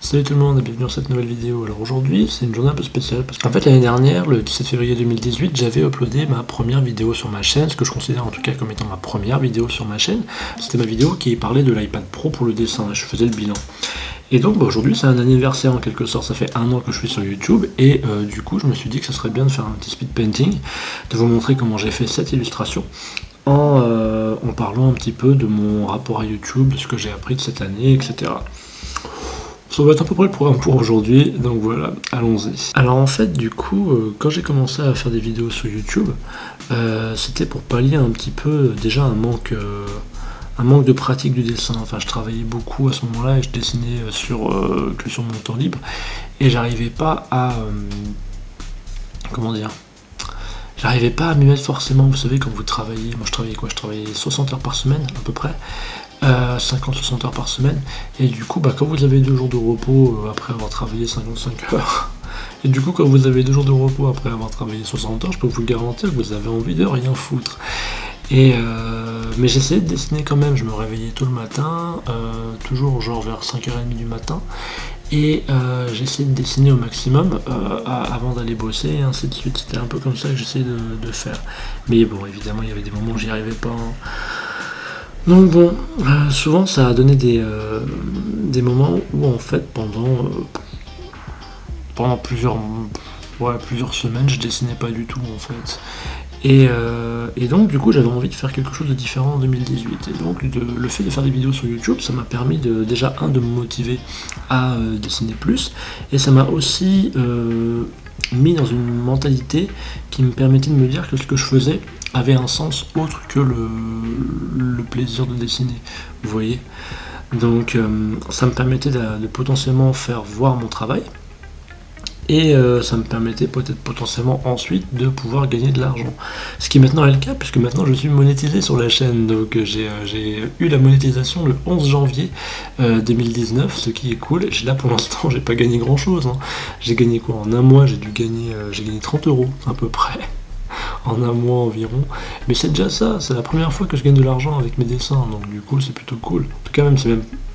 Salut tout le monde et bienvenue dans cette nouvelle vidéo. Alors aujourd'hui c'est une journée un peu spéciale parce qu'en fait l'année dernière, le 17 février 2018, j'avais uploadé ma première vidéo sur ma chaîne, ce que je considère en tout cas comme étant ma première vidéo sur ma chaîne. C'était ma vidéo qui parlait de l'iPad Pro pour le dessin, je faisais le bilan. Et donc aujourd'hui c'est un anniversaire en quelque sorte, ça fait un an que je suis sur YouTube et du coup je me suis dit que ça serait bien de faire un petit speed painting, de vous montrer comment j'ai fait cette illustration. En parlant un petit peu de mon rapport à YouTube, de ce que j'ai appris de cette année, etc. Ça va être à peu près le programme pour aujourd'hui, donc voilà, allons-y. Alors en fait, du coup, quand j'ai commencé à faire des vidéos sur YouTube, c'était pour pallier un petit peu déjà un manque de pratique du dessin. Enfin, je travaillais beaucoup à ce moment-là et je dessinais que sur mon temps libre, et j'arrivais pas à... comment dire, j'arrivais pas à m'y mettre forcément. Vous savez, quand vous travaillez, moi je travaillais quoi? Je travaillais 60 heures par semaine à peu près. 50-60 heures par semaine, et du coup quand vous avez 2 jours de repos après avoir travaillé 55 heures, et du coup quand vous avez 2 jours de repos après avoir travaillé 60 heures, je peux vous garantir que vous avez envie de rien foutre. Mais j'essayais de dessiner quand même, je me réveillais tôt le matin, toujours genre vers 5h30 du matin, et j'essayais de dessiner au maximum avant d'aller bosser, et ainsi de suite. C'était un peu comme ça que j'essayais de faire. Mais bon, évidemment, il y avait des moments où j'y arrivais pas, hein. Donc bon, souvent ça a donné des moments où en fait pendant plusieurs semaines je dessinais pas du tout en fait. Et donc du coup j'avais envie de faire quelque chose de différent en 2018. Et donc le fait de faire des vidéos sur YouTube, ça m'a permis de me motiver à dessiner plus. Et ça m'a aussi mis dans une mentalité qui me permettait de me dire que ce que je faisais avait un sens autre que le plaisir de dessiner, vous voyez. Donc ça me permettait de potentiellement faire voir mon travail, et ça me permettait peut-être potentiellement ensuite de pouvoir gagner de l'argent. Ce qui maintenant est le cas, puisque maintenant je suis monétisé sur la chaîne. Donc j'ai eu la monétisation le 11 janvier 2019, ce qui est cool. Là pour l'instant j'ai pas gagné grand chose, hein. J'ai gagné quoi? En un mois j'ai gagné 30 € à peu près. En un mois environ, mais c'est déjà ça, c'est la première fois que je gagne de l'argent avec mes dessins, donc du coup c'est plutôt cool. En tout cas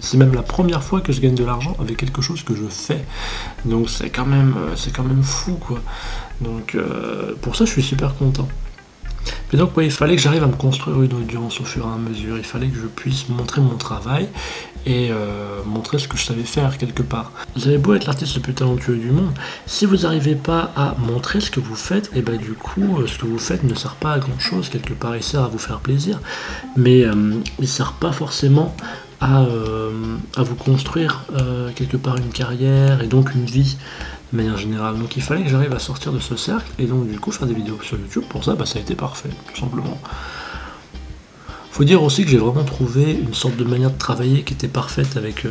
c'est même la première fois que je gagne de l'argent avec quelque chose que je fais, donc c'est quand même fou quoi. Donc pour ça je suis super content. Et donc il fallait que j'arrive à me construire une audience au fur et à mesure, il fallait que je puisse montrer mon travail et montrer ce que je savais faire quelque part. Vous avez beau être l'artiste le plus talentueux du monde, si vous n'arrivez pas à montrer ce que vous faites, et du coup ce que vous faites ne sert pas à grand chose quelque part. Il sert à vous faire plaisir, mais il ne sert pas forcément à vous construire quelque part une carrière et donc une vie de manière générale. Donc il fallait que j'arrive à sortir de ce cercle, et donc du coup faire des vidéos sur YouTube. Pour ça ça a été parfait, tout simplement. Faut dire aussi que j'ai vraiment trouvé une sorte de manière de travailler qui était parfaite avec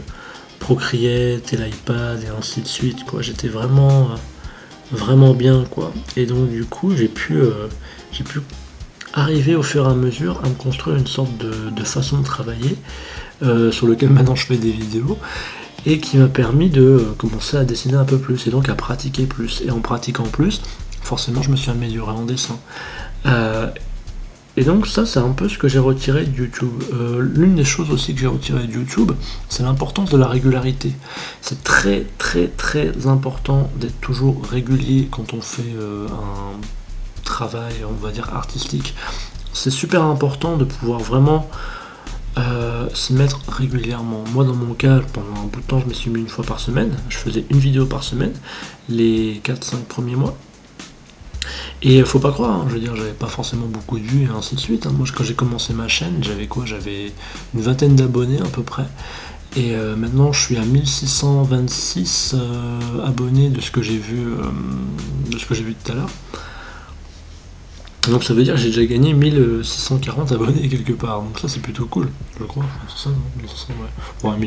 Procreate et l'iPad et ainsi de suite quoi. J'étais vraiment bien quoi, et donc du coup j'ai pu arriver au fur et à mesure à me construire une sorte de façon de travailler sur lequel maintenant je fais des vidéos, et qui m'a permis de commencer à dessiner un peu plus et donc à pratiquer plus. Et en pratiquant plus, forcément je me suis amélioré en dessin. Et donc ça c'est un peu ce que j'ai retiré de YouTube. L'une des choses aussi que j'ai retiré de YouTube, c'est l'importance de la régularité. C'est très très très important d'être toujours régulier quand on fait un travail, on va dire, artistique. C'est super important de pouvoir vraiment s'y mettre régulièrement. Moi dans mon cas, pendant un bout de temps je me suis mis une fois par semaine, je faisais une vidéo par semaine les 4-5 premiers mois, et faut pas croire, hein, je veux dire, j'avais pas forcément beaucoup de vues et ainsi de suite, hein. Moi quand j'ai commencé ma chaîne, j'avais une vingtaine d'abonnés à peu près, et maintenant je suis à 1626 abonnés de ce que j'ai vu tout à l'heure. Donc ça veut dire que j'ai déjà gagné 1640 abonnés quelque part, donc ça c'est plutôt cool, je crois. C'est ça, non, 1600, ouais. Ouais,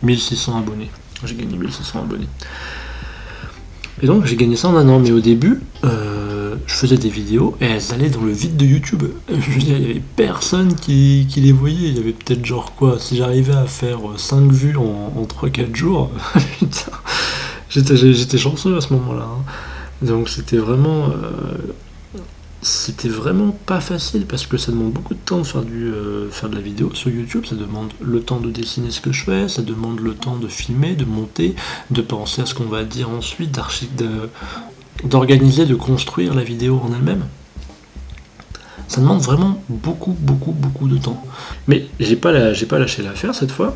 1600 abonnés. J'ai gagné 1600 abonnés. Et donc j'ai gagné ça en un an, mais au début, je faisais des vidéos et elles allaient dans le vide de YouTube. Je veux dire, il n'y avait personne qui les voyait. Il y avait peut-être genre quoi, si j'arrivais à faire 5 vues en 3-4 jours, putain, j'étais chanceux à ce moment-là, hein. Donc c'était vraiment... c'était vraiment pas facile parce que ça demande beaucoup de temps de faire de la vidéo sur YouTube, ça demande le temps de dessiner ce que je fais, ça demande le temps de filmer, de monter, de penser à ce qu'on va dire ensuite, d'organiser, de construire la vidéo en elle-même. Ça demande vraiment beaucoup de temps. Mais j'ai pas lâché l'affaire cette fois.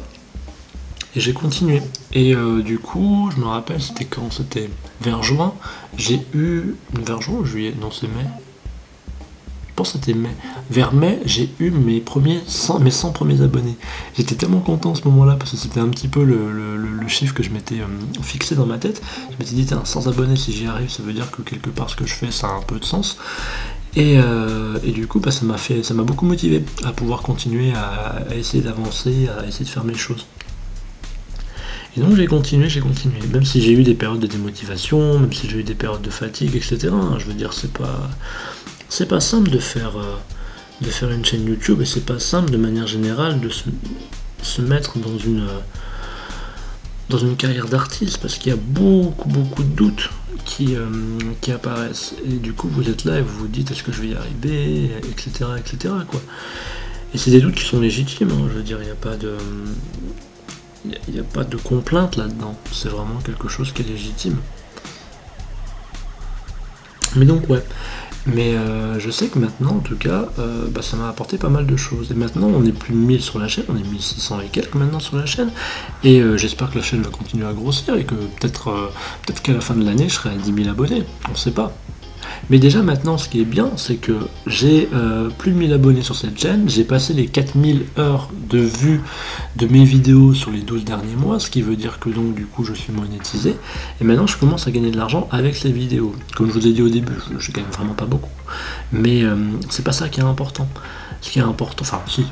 Et j'ai continué. Et du coup, je me rappelle, c'était quand? C'était vers juin. J'ai eu... Vers juin ou juillet? Non, c'est mai. Je pense que c'était mai. Vers mai, j'ai eu mes 100 premiers abonnés. J'étais tellement content à ce moment-là, parce que c'était un petit peu le chiffre que je m'étais fixé dans ma tête. Je m'étais dit, 100 abonnés, si j'y arrive, ça veut dire que quelque part, ce que je fais, ça a un peu de sens. Et du coup, ça m'a beaucoup motivé à pouvoir continuer à essayer d'avancer, à essayer de faire mes choses. Et donc j'ai continué, même si j'ai eu des périodes de démotivation, même si j'ai eu des périodes de fatigue, etc. Je veux dire, c'est pas simple de faire une chaîne YouTube, et c'est pas simple de manière générale de se mettre dans une carrière d'artiste, parce qu'il y a beaucoup de doutes qui apparaissent. Et du coup, vous êtes là et vous vous dites, est-ce que je vais y arriver, etc. quoi. Et c'est des doutes qui sont légitimes, hein. Je veux dire, il n'y a pas de complainte là-dedans, c'est vraiment quelque chose qui est légitime. Mais donc ouais, mais je sais que maintenant en tout cas, ça m'a apporté pas mal de choses. Et maintenant on est plus de 1000 sur la chaîne, on est 1600 et quelques maintenant sur la chaîne. Et j'espère que la chaîne va continuer à grossir et que peut-être qu'à la fin de l'année je serai à 10 000 abonnés, on sait pas. Mais déjà maintenant, ce qui est bien, c'est que j'ai plus de 1000 abonnés sur cette chaîne, j'ai passé les 4000 heures de vues de mes vidéos sur les 12 derniers mois, ce qui veut dire que donc du coup je suis monétisé, et maintenant je commence à gagner de l'argent avec ces vidéos. Comme je vous ai dit au début, je gagne vraiment pas beaucoup, mais c'est pas ça qui est important. Ce qui est important, enfin si,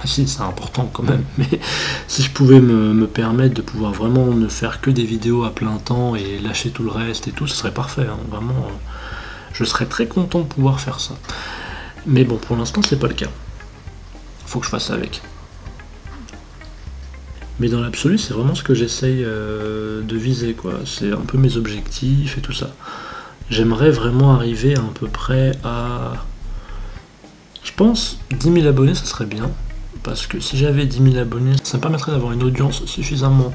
si c'est important quand même, mais si je pouvais me permettre de pouvoir vraiment ne faire que des vidéos à plein temps et lâcher tout le reste et tout, ce serait parfait, hein, vraiment. Je serais très content de pouvoir faire ça. Mais bon, pour l'instant, c'est pas le cas. Faut que je fasse avec. Mais dans l'absolu, c'est vraiment ce que j'essaye de viser, quoi. C'est un peu mes objectifs et tout ça. J'aimerais vraiment arriver à peu près à... Je pense 10 000 abonnés, ça serait bien. Parce que si j'avais 10 000 abonnés, ça me permettrait d'avoir une audience suffisamment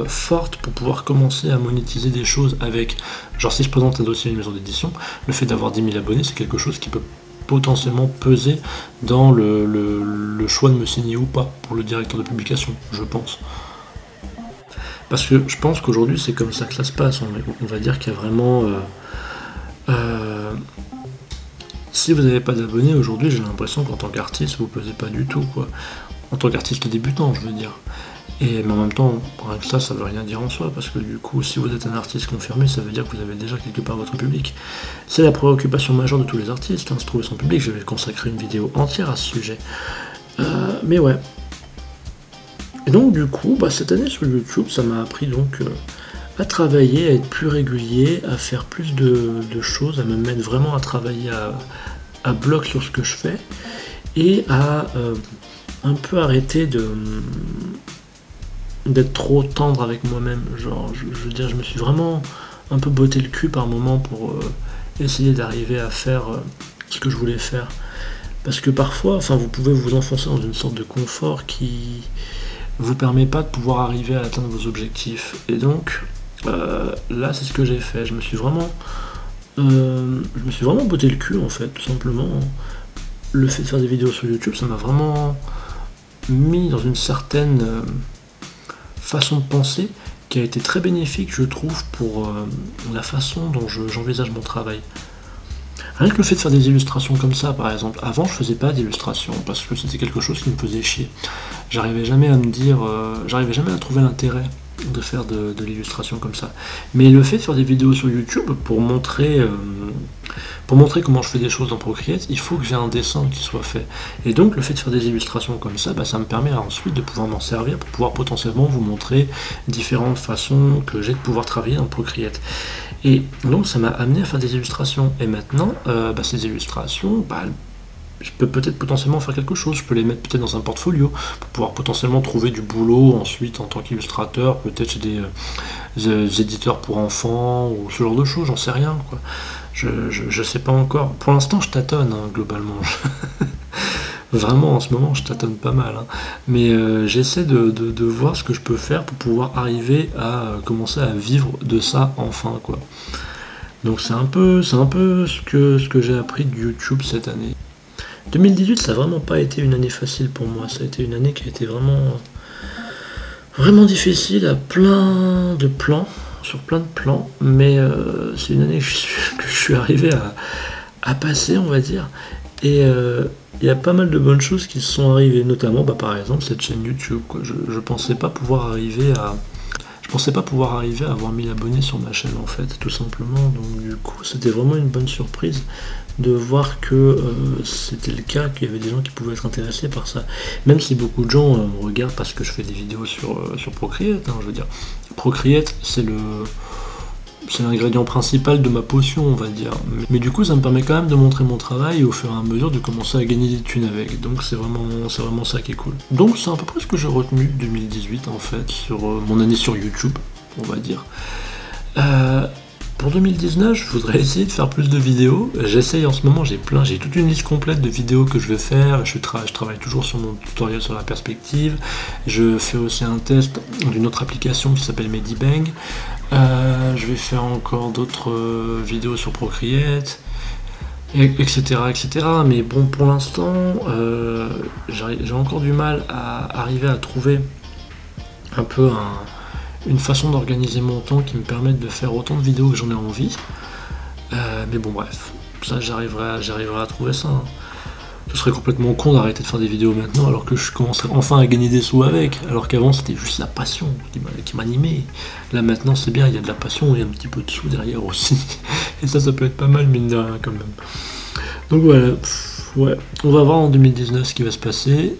forte pour pouvoir commencer à monétiser des choses avec, genre si je présente un dossier à une maison d'édition, le fait d'avoir 10 000 abonnés, c'est quelque chose qui peut potentiellement peser dans le choix de me signer ou pas pour le directeur de publication, je pense. Parce que je pense qu'aujourd'hui c'est comme ça que ça se passe, on va dire qu'il y a vraiment... si vous n'avez pas d'abonnés aujourd'hui, j'ai l'impression qu'en tant qu'artiste, vous ne pesez pas du tout, quoi. En tant qu'artiste débutant, je veux dire. Mais en même temps, rien que ça veut rien dire en soi, parce que du coup, si vous êtes un artiste confirmé, ça veut dire que vous avez déjà quelque part votre public. C'est la préoccupation majeure de tous les artistes, hein, se trouver son public. Je vais consacrer une vidéo entière à ce sujet. Mais ouais. Et donc du coup, cette année sur YouTube, ça m'a appris donc à travailler, à être plus régulier, à faire plus de choses, à me mettre vraiment à travailler à bloc sur ce que je fais, et à un peu arrêter d'être trop tendre avec moi-même. Genre, je veux dire, je me suis vraiment un peu botté le cul par moment pour essayer d'arriver à faire ce que je voulais faire. Parce que parfois, vous pouvez vous enfoncer dans une sorte de confort qui vous permet pas de pouvoir arriver à atteindre vos objectifs. Et donc, là, c'est ce que j'ai fait. Je me suis vraiment botté le cul, en fait, tout simplement. Le fait de faire des vidéos sur YouTube, ça m'a vraiment mis dans une certaine façon de penser qui a été très bénéfique, je trouve, pour la façon dont j'envisage mon travail. Rien que le fait de faire des illustrations comme ça, par exemple. Avant, je faisais pas d'illustrations parce que c'était quelque chose qui me faisait chier. J'arrivais jamais à me dire, j'arrivais jamais à trouver l'intérêt de faire de l'illustration comme ça. Mais le fait de faire des vidéos sur YouTube pour montrer comment je fais des choses dans Procreate, il faut que j'ai un dessin qui soit fait. Et donc le fait de faire des illustrations comme ça, ça me permet ensuite de pouvoir m'en servir pour pouvoir potentiellement vous montrer différentes façons que j'ai de pouvoir travailler dans Procreate. Et donc ça m'a amené à faire des illustrations. Et maintenant, ces illustrations, je peux peut-être potentiellement faire quelque chose, je peux les mettre peut-être dans un portfolio, pour pouvoir potentiellement trouver du boulot ensuite en tant qu'illustrateur, peut-être chez des éditeurs pour enfants, ou ce genre de choses, j'en sais rien, quoi. Je sais pas encore. Pour l'instant, je tâtonne, hein, globalement. Vraiment, en ce moment, je tâtonne pas mal, hein. Mais j'essaie de voir ce que je peux faire pour pouvoir arriver à commencer à vivre de ça enfin, quoi. Donc c'est un peu ce que j'ai appris de YouTube cette année. 2018, ça n'a vraiment pas été une année facile pour moi. Ça a été une année qui a été vraiment difficile à plein de plans, sur plein de plans. Mais c'est une année que je suis arrivé à passer, on va dire. Et il y a pas mal de bonnes choses qui se sont arrivées, notamment par exemple cette chaîne YouTube, quoi. Je pensais pas pouvoir arriver à avoir 1000 abonnés sur ma chaîne, en fait, tout simplement. Donc du coup c'était vraiment une bonne surprise de voir que c'était le cas, qu'il y avait des gens qui pouvaient être intéressés par ça. Même si beaucoup de gens me regardent parce que je fais des vidéos sur Procreate, hein, je veux dire. Procreate, c'est l'ingrédient principal de ma potion, on va dire. Mais du coup, ça me permet quand même de montrer mon travail et au fur et à mesure de commencer à gagner des thunes avec. Donc c'est vraiment ça qui est cool. Donc c'est à peu près ce que j'ai retenu de 2018, en fait, sur mon année sur YouTube, on va dire. Pour 2019, je voudrais essayer de faire plus de vidéos. J'essaye en ce moment, j'ai toute une liste complète de vidéos que je vais faire. Je travaille toujours sur mon tutoriel sur la perspective. Je fais aussi un test d'une autre application qui s'appelle Medibang. Je vais faire encore d'autres vidéos sur Procreate, etc., etc. Mais bon, pour l'instant, j'ai encore du mal à arriver à trouver un peu une façon d'organiser mon temps qui me permette de faire autant de vidéos que j'en ai envie. Mais bon, bref, ça j'arriverai à trouver ça, hein. Ce serait complètement con d'arrêter de faire des vidéos maintenant alors que je commencerai enfin à gagner des sous avec, alors qu'avant c'était juste la passion qui m'animait. Là maintenant c'est bien, il y a de la passion et un petit peu de sous derrière aussi. Et ça peut être pas mal, mine de rien, quand même. Donc voilà, ouais, on va voir en 2019 ce qui va se passer.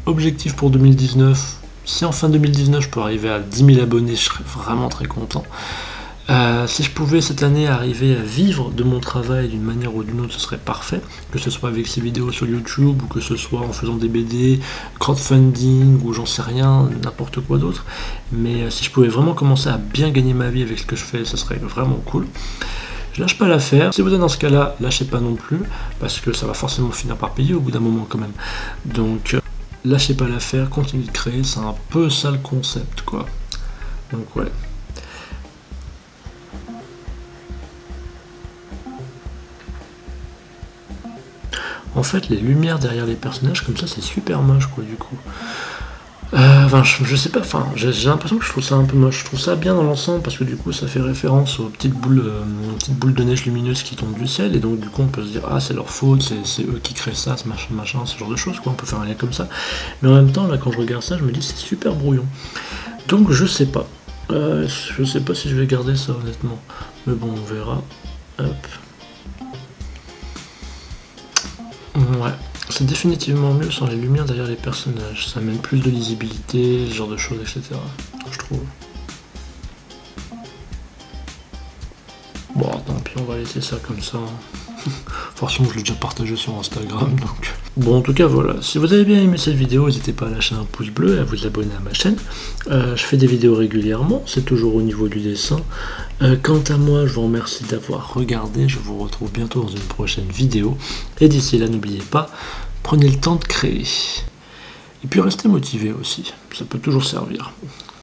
Objectif pour 2019, si en fin 2019 je peux arriver à 10 000 abonnés, je serais vraiment très content. Si je pouvais cette année arriver à vivre de mon travail d'une manière ou d'une autre, ce serait parfait, que ce soit avec ces vidéos sur YouTube ou que ce soit en faisant des BD, crowdfunding ou j'en sais rien, n'importe quoi d'autre. Mais si je pouvais vraiment commencer à bien gagner ma vie avec ce que je fais, ça serait vraiment cool. Je lâche pas l'affaire. Si vous êtes dans ce cas-là, lâchez pas non plus, parce que ça va forcément finir par payer au bout d'un moment quand même. Donc lâchez pas l'affaire, continuez de créer, c'est un peu ça le concept, quoi. Donc ouais. En fait, les lumières derrière les personnages, comme ça, c'est super moche, quoi, du coup. Enfin, je sais pas, enfin, j'ai l'impression que je trouve ça un peu moche. Je trouve ça bien dans l'ensemble, parce que du coup, ça fait référence aux petites boules de neige lumineuses qui tombent du ciel, et donc, du coup, on peut se dire, ah, c'est leur faute, c'est eux qui créent ça, ce machin, ce genre de choses, quoi. On peut faire un lien comme ça. Mais en même temps, là, quand je regarde ça, je me dis, c'est super brouillon. Donc, je sais pas. Je sais pas si je vais garder ça, honnêtement. Mais bon, on verra. Hop. Ouais, c'est définitivement mieux sans les lumières derrière les personnages. Ça amène plus de lisibilité, ce genre de choses, etc. Je trouve. Bon, tant pis, on va laisser ça comme ça. Forcément, je l'ai déjà partagé sur Instagram, donc... Bon, en tout cas, voilà. Si vous avez bien aimé cette vidéo, n'hésitez pas à lâcher un pouce bleu et à vous abonner à ma chaîne. Je fais des vidéos régulièrement, c'est toujours au niveau du dessin. Quant à moi, je vous remercie d'avoir regardé. Je vous retrouve bientôt dans une prochaine vidéo. Et d'ici là, n'oubliez pas, prenez le temps de créer. Et puis, restez motivé aussi. Ça peut toujours servir.